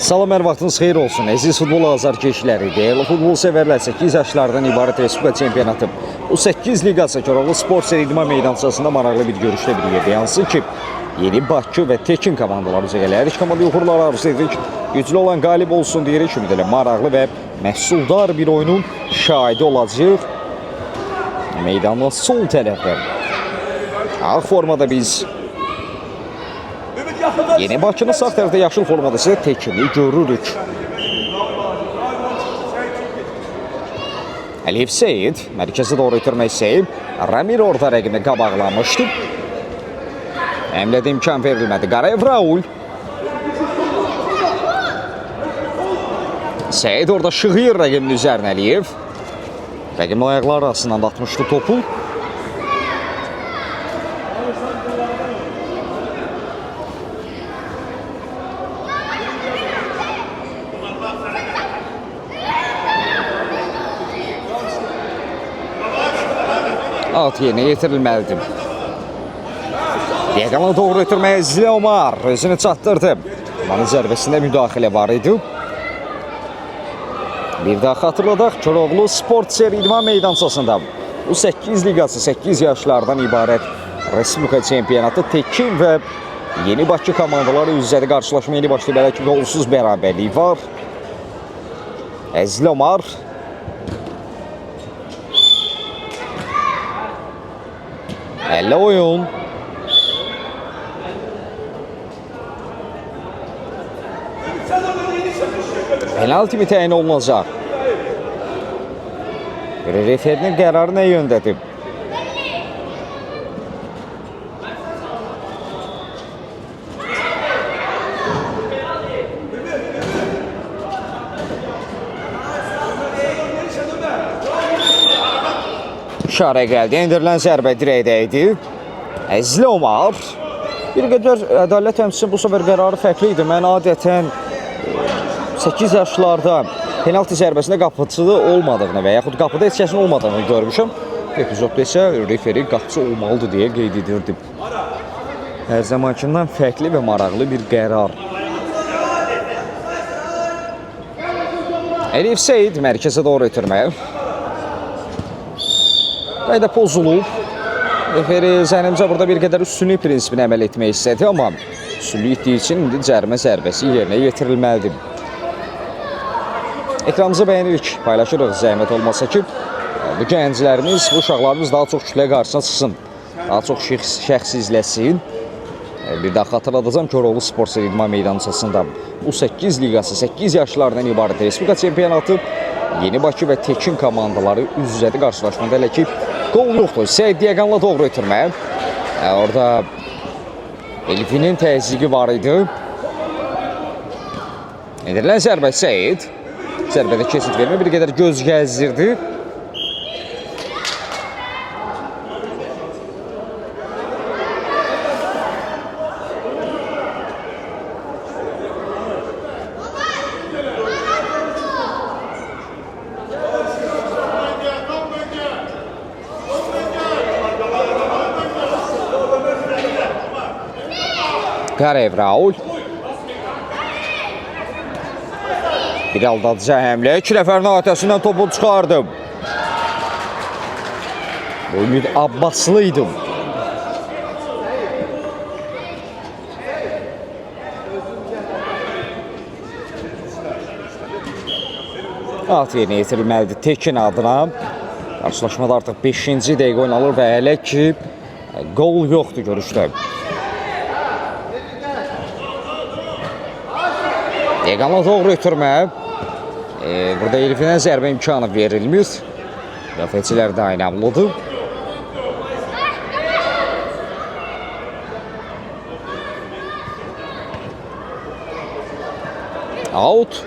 Salam, hər vaxtınız xeyir olsun. Əziz futbol azarkeşləri, dəyərli futbol sevərlər, 8 yaşlardan ibarət Respublika çempionatı. Bu 8 liqası Koroğlu Sport Seyidman meydançasında maraqlı bir görüşdə bir yerdə yansın ki, yeni Bakı və Tekin komandaları üzə gəlir. Hər iki komanda uğurlar arzu edirik. Güclü olan qalib olsun deyirik. Ümid edirəm maraqlı və məhsuldar bir oyunun şahidi olacaq. Meydanın sol tərəfdə ağ formada biz yeni Bakının sağ tərəfdə yaşıl formada isə Tekini görürük. Əliyev Seyid mərkəzə doğru itirmək istəyib. Ramir orada rəqibini qabaqlamışdı. Əmlədə imkan verilmədi. Qarayev Raul. Seyid orada şığıyır rəqibinin üzərinə Əliyev. Rəqibin ayaqları arasından atmışdı topu. Alt yerinə yetirilməlidir. Diaqana doğru ötürməyə Zilomar özünü çatdırdı. Manın zərbəsində müdaxilə var idi. Bir daha xatırladaq, Koroğlu Sport Seyidman meydançasında bu 8 liqası 8 yaşlardan ibarət Respublika çempionatı Tekin və Yeni Bakı komandaları üzrə qarşılaşma yeni başlayıb. Hələ ki qolsuz bərabərlik var. Zilomar Əllə oyun. Penalti mi təyin olunacaq? Referinin qərarı nə yöndədir? İşarə gəldi, endirilən zərbə dirəkdə idi. Zilomar bir qədər ədalət təmsilçisi bu səfər qərarı fərqli idi. Mən adətən 8 yaşlarda penalti zərbəsində qapıcı olmadığını və yaxud qapıda heç kəsin olmadığını görmüşəm. Epizodda isə referi qapıcı olmalıdır deyə qeyd edirdim. Hər zamankindən fərqli və maraqlı bir qərar. Əliyev Seyid mərkəzə doğru ötürməyə. Qayda pozulub. Referi zənnimcə burada bir qədər üstünlük prinsipini əməl etmək istədi, amma üstünlük etdiyi üçün indi cərimə zərbəsi yerinə yetirilməlidir. Ekranımızı bəyənirik, paylaşırıq zəhmət olmasa ki, bu gənclərimiz, bu uşaqlarımız daha çox kütlə qarşısına çıxsın, daha çox şəxs izləsin. Bir daha xatırladacağım Koroğlu Sport Seyidman meydançasında bu 8 liqası 8 yaşlardan ibarət Respublika çempionatı Yeni Bakı və Tekin komandaları üz-üzədə qarşılaşmada hələ ki qol yoxdur. Seyid Diaqanla doğru ötürməyə. Orada Elifinin təzyiqi var idi. Endirilən zərbə Seyid. Zərbədə kesit vermə, bir qədər göz gəzdirdi. Qarayev Raul. Bir aldadıcı həmlə. 2 nəfərin atəsindən topu çıxardım. Bu ümid Abbaslı idim. Alt yerinə yetirilməlidir Tekin adına. Qarşılaşmada artıq 5-ci dəqiqə oynanır və hələ ki qol yoxdur görüşdə. Diaqana doğru ötürmə. Burada Elifinə zərbə imkanı verilmir. Müdafiəçilər də aynamlıdır. Out.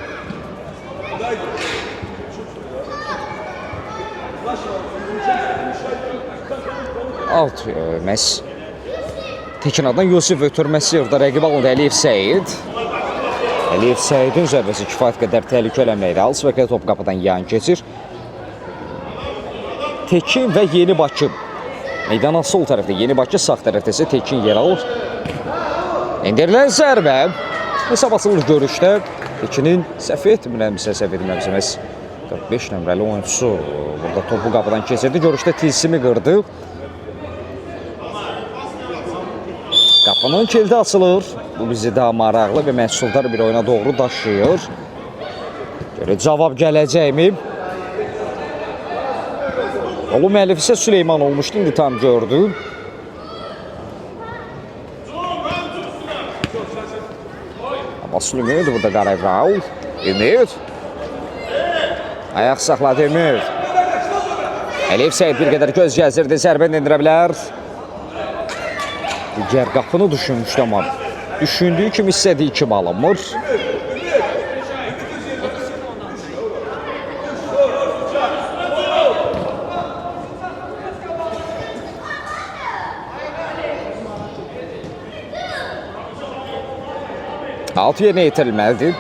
Out. Məhz Tekin adına Yusuf ötürməsi orada rəqib alındı Əliyev Seyid. Əliyev Seyidin zərbəsi kifayət qədər təhlükə eləməkdə. Alsvəklə top qapıdan yan keçir. Tekin və Yeni Bakı. Meydana sol tərəfdə Yeni Bakı, sağ tərəfdə isə Tekin yer alır. Endirilən zərbə hesab açılır görüşdə. Tekinin səhv etmirəmsə 45 nömrəli oyuncusu burada topu qapıdan keçirdi. Görüşdə tilsimi qırdı. Qapının kilidi açılır. Bu bizi daha maraqlı və məhsuldar bir oyuna doğru daşıyır. Görə cavab gələcəkmi? Olu müəllifi isə Süleyman olmuşdu, indi tam gördü. Basılı Ümid, burada Qarayev Raul. Ümid. Ayaq saxladı Ümid. Əliyev Seyid bir qədər göz gəzdirdi, zərbə endirə bilər. Digər qapını düşünmüşdü, amma düşündüyü kimi istədiyi kimi alınmır. Alt yerinə yetirilməlidir.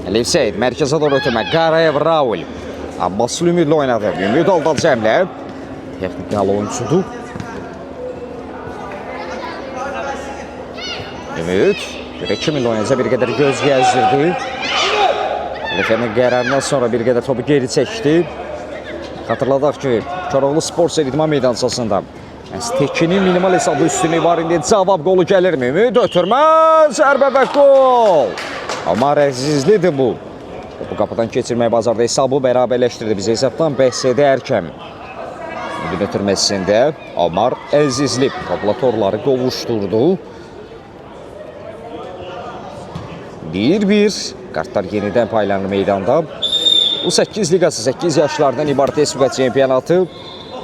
Əliyev Seyid mərkəzə doğru ötürmək. Qarayev Raul. Abbaslı Ümidlə oynadı. Ümid aldı cəmlə. Texnikal oyuncudur. Ümid. Bir 2 milyon oynayacaq, bir qədər göz gəzdirdi. Əlifənin qərarından sonra bir qədər topu geri çəkdi. Xatırladaq ki, Koroğlu Spor İdman meydançasında Tekinin minimal hesablı üstünlüyü var. İndi cavab qolu gəlirmi? Ümid ötürmə, zərbə və qol. Amma Əzizlidir bu. Bu qapıdan keçirmək bazarda hesabı bərabərləşdirdi. Biz hesabdan bəhs edərkən Ümidin ötürməsində Omar Əzizli tablatorları qovuşdurdu. 1-1. Qartlar yenidən paylanır meydanda. U8 liqası 8 yaşlardan ibarət Respublika çempionatı.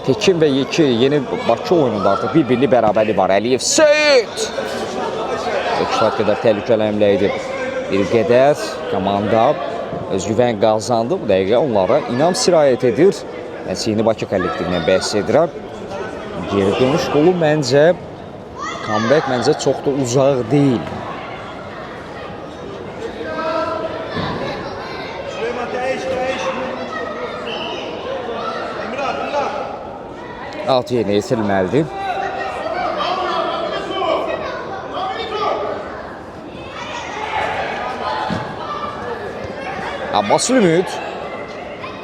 Tekin və yeni Bakı oyununda artıq bir-birli bərabərlik var. Əliyev Seyid. Kifayət qədər təhlükəli həmlə edib. Bir qədər komanda özgüvən qazandı. Bu dəqiqə onlara inam sirayət edir. Mən Yeni Bakı kollektivindən bəhs edirəm. Geri dönüş qolu məncə, comeback məncə çox da uzaq deyil. Alt yerinə yetirilməlidir. Abbaslı Ümid.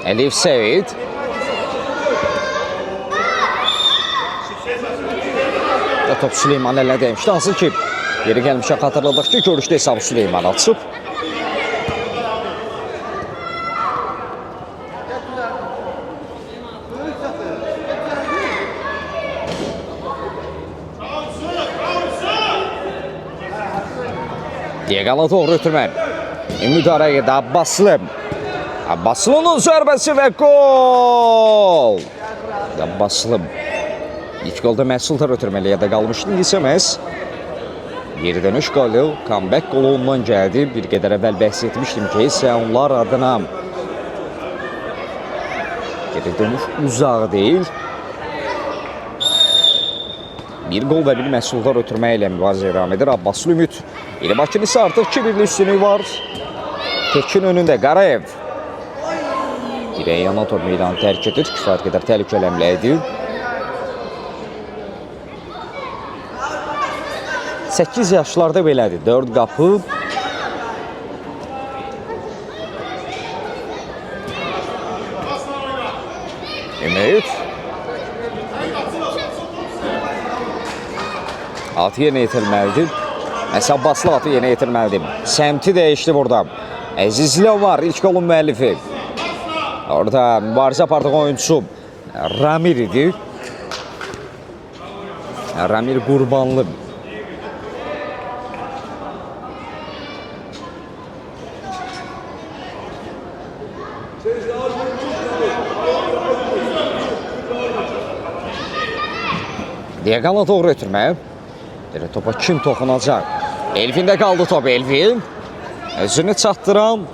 Əliyev Seyid. Top Süleyman əlinə dəymişdi. Hansı ki, yeri gəlmişə xatırladıq ki, görüşdə hesabı Süleyman açıb. Yeqala doğru ötürmək. Müdarə edir Abbaslı. Abbaslı'nın zərbəsi və gol. Abbaslı. İlk golda məhsuldar ötürməli ya da qalmışdı. İndisə məhz geri dönüş qolu, comeback qolu ondan gəldi. Bir qədər əvvəl bəhs etmişdim ki, isə onlar adına geri dönüş uzaq deyil. Bir gol və bir məhsuldar ötürmə ilə mübarizə devam edir Abbaslı Ümid. Yeni Bakı'nın isə artıq 2-1'li üstünlüyü var. Tekin önündə Qarayev. Dirəyə yana top meydanı tərk edir. Kifayət qədər təhlükəli həmlə edir. 8 yaşlarda belədir. 4 qapı. Ümid. Atı yerinə yetirməlidir. Məsəl Abbaslı atı yerinə yetirməlidir. Səmti dəyişdi burada. Əzizli var, ilk golun müəllifi. Orada mübarizə apardıq oyuncusu Ramir idi. Ramir Qurbanlı. Diaqala doğru ötürmə. Topa kim toxunacaq? Elvində qaldı top Elvin. Özünü çatdıran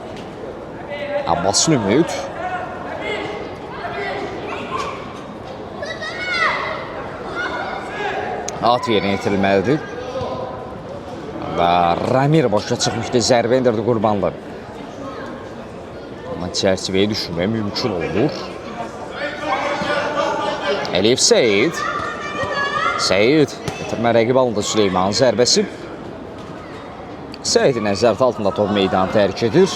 Abbaslı Ümid. At yerinə yetirilməlidir. Da Ramir başa çıxmışdı, zərbə endirdi Qurbanlı. Amma çərçivəyə düşmək mümkün olur. Əliyev Seyid. Seyid bitirmə rəqib alındı Süleymanın zərbəsi. Seyid nəzarət altında top meydanı tərk edir.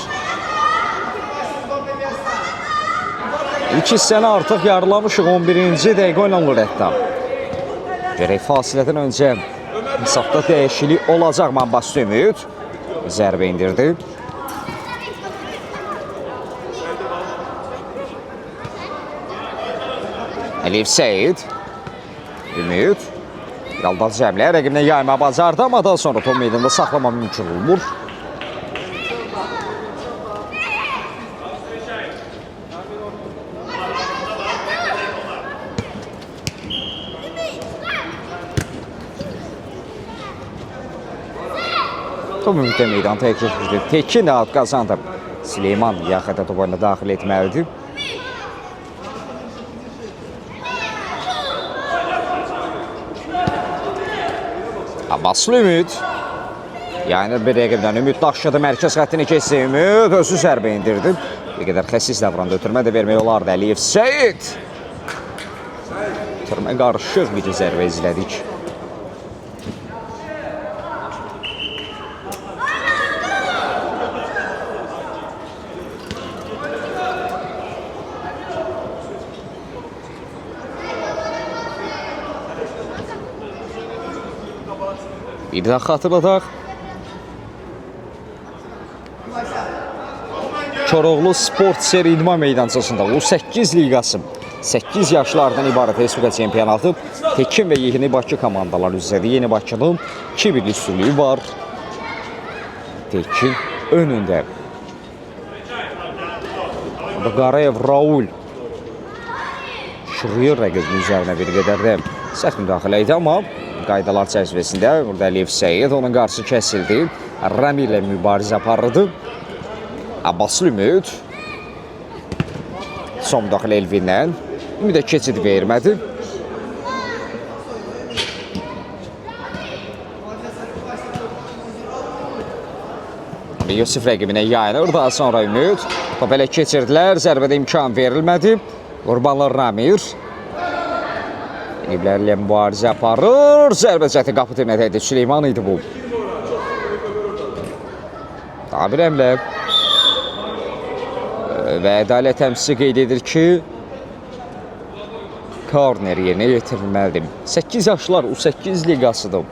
İlk hissəni artıq yarılamışıq 11-ci dəqiqə oynanılır hətta. Gərək fasilədən öncə hesabda dəyişiklik olacaq Mambas Ümid. Zərbə indirdi. Əliyev Seyid. Ümid. Yalda cəmlə rəqibinə yayma bacardı, amma daha sonra top meydanda saxlama mümkün olmur. Top Ümiddə meydan təkrar etmişdir. Tekin out qazandı. Süleyman yaxədə top oyuna daxil etməlidir. Abbaslı Ümid. Yəni bir rəqibdən Ümid daşıdı, mərkəz xəttini keçdi. Ümid özü zərbə indirdi. Bir qədər xəsis davrandı, ötürmə də vermək olardı. Əliyev Seyid. Ötürmə qarışıq bir zərbə izlədik. Bir daha xatırladaq. Koroğlu Sport Seri İdman Meydançasında U8 liqası 8 yaşlardan ibarət Respublika çempionatı Tekin və Yeni Bakı komandalar üzrədir. Yeni Bakının 2-1 üstünlüyü var. Tekin önündə. Qarayev Raul şığıyır rəqibin üzərinə bir qədər də sərt müdaxilə idi, amma qaydalar çərçivəsində burada Əliyev Seyid onun qarşısı kəsildi. Ramir ilə mübarizə aparırdı. Abbaslı Ümid. Son müdaxilə Elvinlə. Ümidə keçid vermədi. Yusuf rəqibinə yayılır. Daha sonra Ümid. Top elə keçirdilər. Zərbədə imkan verilmədi. Qurbanlı Ramir. Rəqiblərlə mübarizə aparır. Zərbə cəhdi qapı demək idi. Süleyman idi bu. Daha bir əmlə. Və ədalət təmsilçisi qeyd edir ki, korner yerinə yetirilməlidir. 8 yaşlar U8 liqasıdır.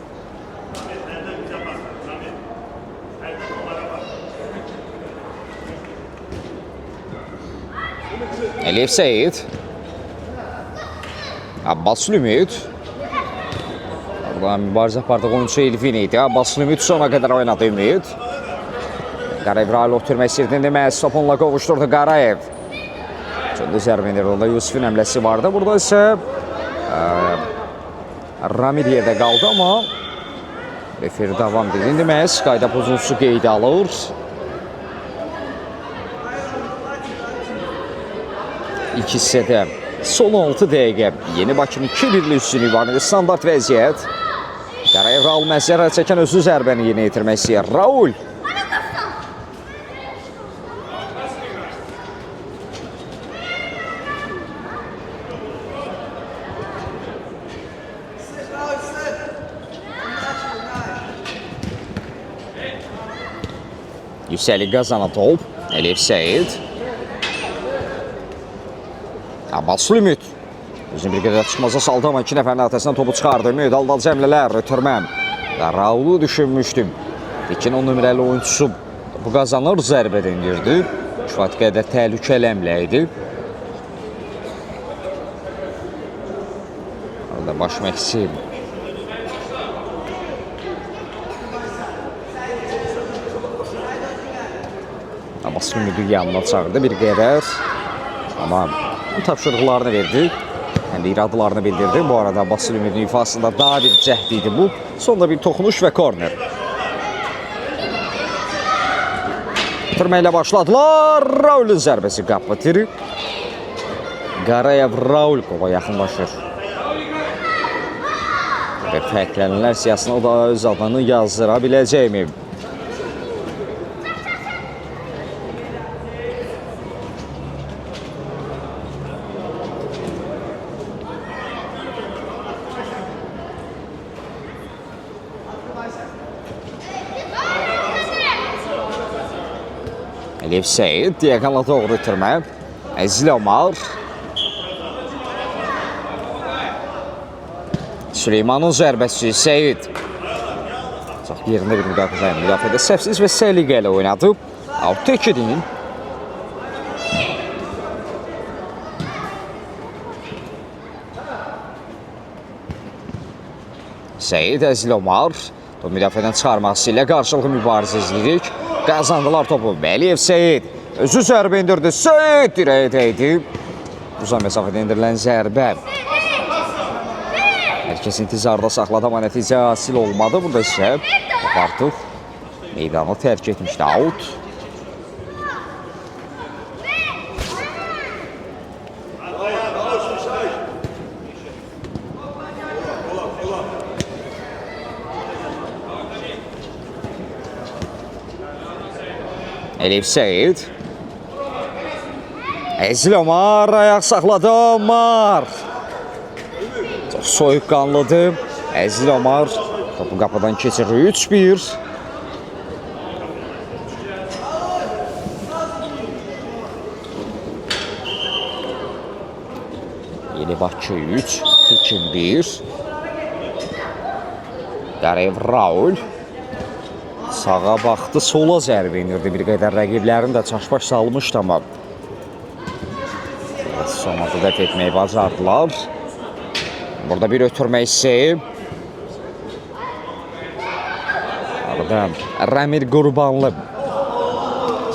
Əliyev Seyid. Abbaslı Ümid. Buradan mübarizə apardıq oyuncu Elvin idi. Abbaslı Ümid sona qədər oynadı Ümid. Qarayev Raul ötürmək istəyirdi. Məhz topunla qovuşturdu Qarayev. Çoxlu zərbə indirdi. Orada Yusufun əmləsi vardı. Burada isə Ramir yerdə qaldı, amma referi davam edir. İndi məhz qayda pozuntusu qeydə alır. İlk hissədə son 6 dəqiqə Yeni Bakının 2-1'li üstünlüyü var. Standart vəziyyət. Qarayev Raul məzərə çəkən özü zərbəni yerinə yetirmək istəyir. Raul. Yüksəlik qazanan top. Əliyev Seyid. Abbaslı Ümid. Özünü bir qədər çıxmaza saldı, amma 2 nəfərin arasından topu çıxardı. Ümid aldal cəmlələr, ötürməm. Raulu düşünmüşdüm. Tekin 10 nömrəli oyuncusu topu qazanır, zərbədən girdi. Kifayət qədər təhlükəli əmlə idi. Orada baş məksi. Abbaslı Ümidin yanına çağırdı bir qədər. Amma tapşırıqlarını verdi. Həm də iradılarını bildirdi. Bu arada Abbaslı Ümidin ifasında daha bir cəhd idi bu. Sonda bir toxunuş və korner. Bitirməklə başladılar. Raul'un zərbəsi qapı tiri. Qarayev Raul qola yaxınlaşır. Fərqlənənlər siyasına o da öz adını yazdıra biləcəkmi? Əliyev Seyid, diaqonala doğru itirmə. Əzil Omar. Süleymanın zərbəsi Seyid. Çox yerində bir müdafiədə səhvsiz və səliqə ilə oynadı. Out Tekidin. Seyid, Əzil Omar. Müdafiədən çıxarması ilə qarşılıqlı mübarizə izləyirik. Qazandılar topu. Əliyev Seyid. Özü zərbə indirdi. Seyid dirəyə dəydi. Uzun məsafədə indirilən zərbə. Hər kəs intizarda saxladı, amma nəticə hasil olmadı. Burada isə artıq meydanı tərk etmişdi. Out. Əliyev Seyid. Əzil Omar ayaq saxladı. Omar. Çox soyuqqanlıdır. Əzil Omar topu qapıdan keçirir. 3-1. Yeni Bakı 3, Tekin 1. Qarev Raul. Sağa baxdı, sola zərbə indirdi. Bir qədər rəqiblərini də çaşbaş salmışdı, amma sonunda dəf etməyi bacardılar. Burada bir ötürmə hissi. Arada Ramir Qurbanlı.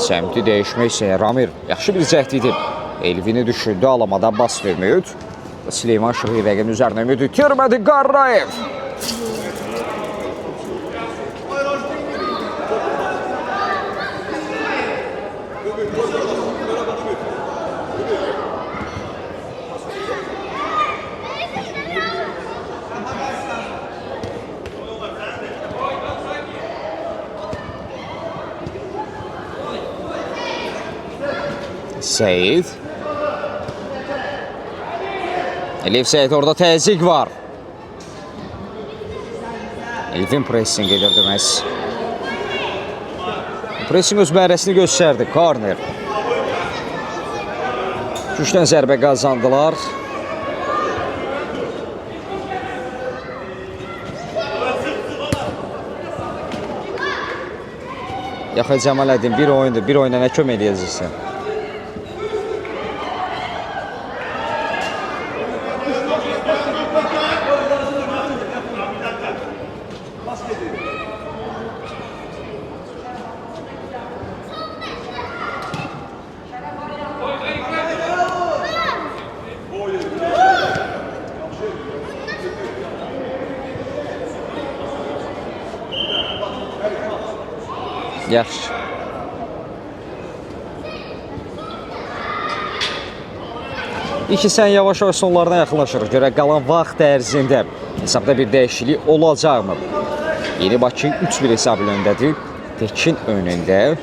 Səmti dəyişmək isə Ramir yaxşı bir cəhd edib. Elvini düşündü, alamada bas Ümid. Süleyman Şığı rəqibin üzərinə Ümid itirmədi. Qarayev. Seyid. Əliyev Seyid, orada təzyiq var. Elvin pressing edirdi məhz. Pressing öz bərəsini göstərdi. Korner. Gücdən zərbə qazandılar. Yaxı Cəmaləddin, bir oyundur. Bir oyuna nə kömək edəcəksən? Yaxşı. İkisi yavaş-yavaş sonlarına yaxınlaşırıq. Görə qalan vaxt ərzində hesabda bir dəyişiklik olacaqmı? Yeni Bakı 3-1 hesab önündədir. Tekin önündə.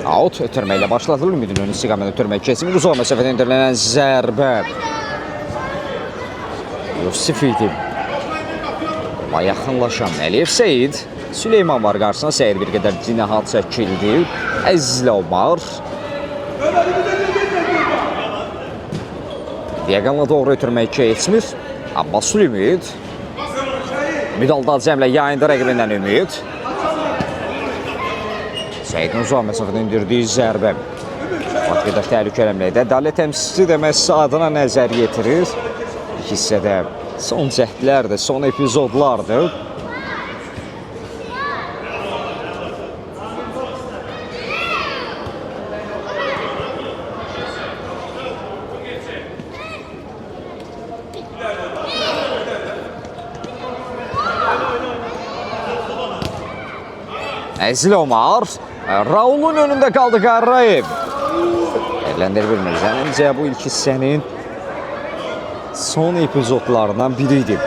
Out ötürmə ilə başladı. Ümidin önü istiqamətində ötürmə keçmir. Uzaq məsafədə indirilən zərbə. Yusif idi. Yaxınlaşan Əliyev Seyid. Süleyman var qarşısına. Seyid bir qədər cinahat çəkildi. Əzil Omar. Diaqonala doğru ötürmək keçmir. Abbas Ümid. Ümid aldı cəmlə yayında rəqibindən Ümid. Seyidin uzaq məsafədə indirdiyi zərbə. Vaxt qədər təhlükə eləməkdə. Ədalət təmsilçisi də məhz adına nəzər yetirir. İlk hissədə son cəhdlərdir, son epizodlardır. Əzil Omar. Raulun önündə qaldı Qarayev. dəyərləndirə bilmirik. Məncə bu ilk hissənin son epizodlarından biri idi.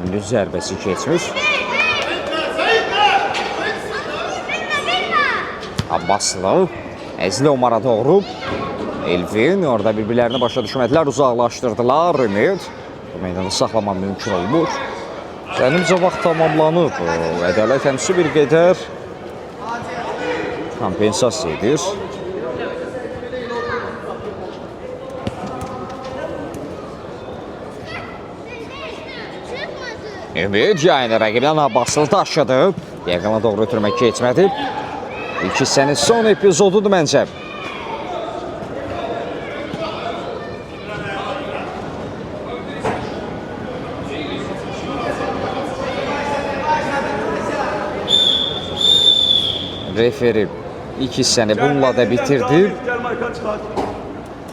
Gündüz zərbəsi keçmiş. Abbaslı Əzli Omara doğru. Elvin orada bir-birlərini başa düşmədilər, uzaqlaşdırdılar. Ümid bu meydanı saxlamaq mümkün olmur. Zənimcə vaxt tamamlanıb. Ədalət həmsi bir qədər kompensasiya edir. Ümid yayını rəqibdən Abbaslı daşıdı. Yəqına doğru ötürmək keçmədi. İlk hissənin son epizodudur məncə. Referi ilk hissəni bununla da bitirdi.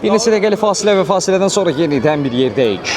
Bir neçə dəqiqəlik fasilə və fasilədən sonra yenidən bir yerdəyik.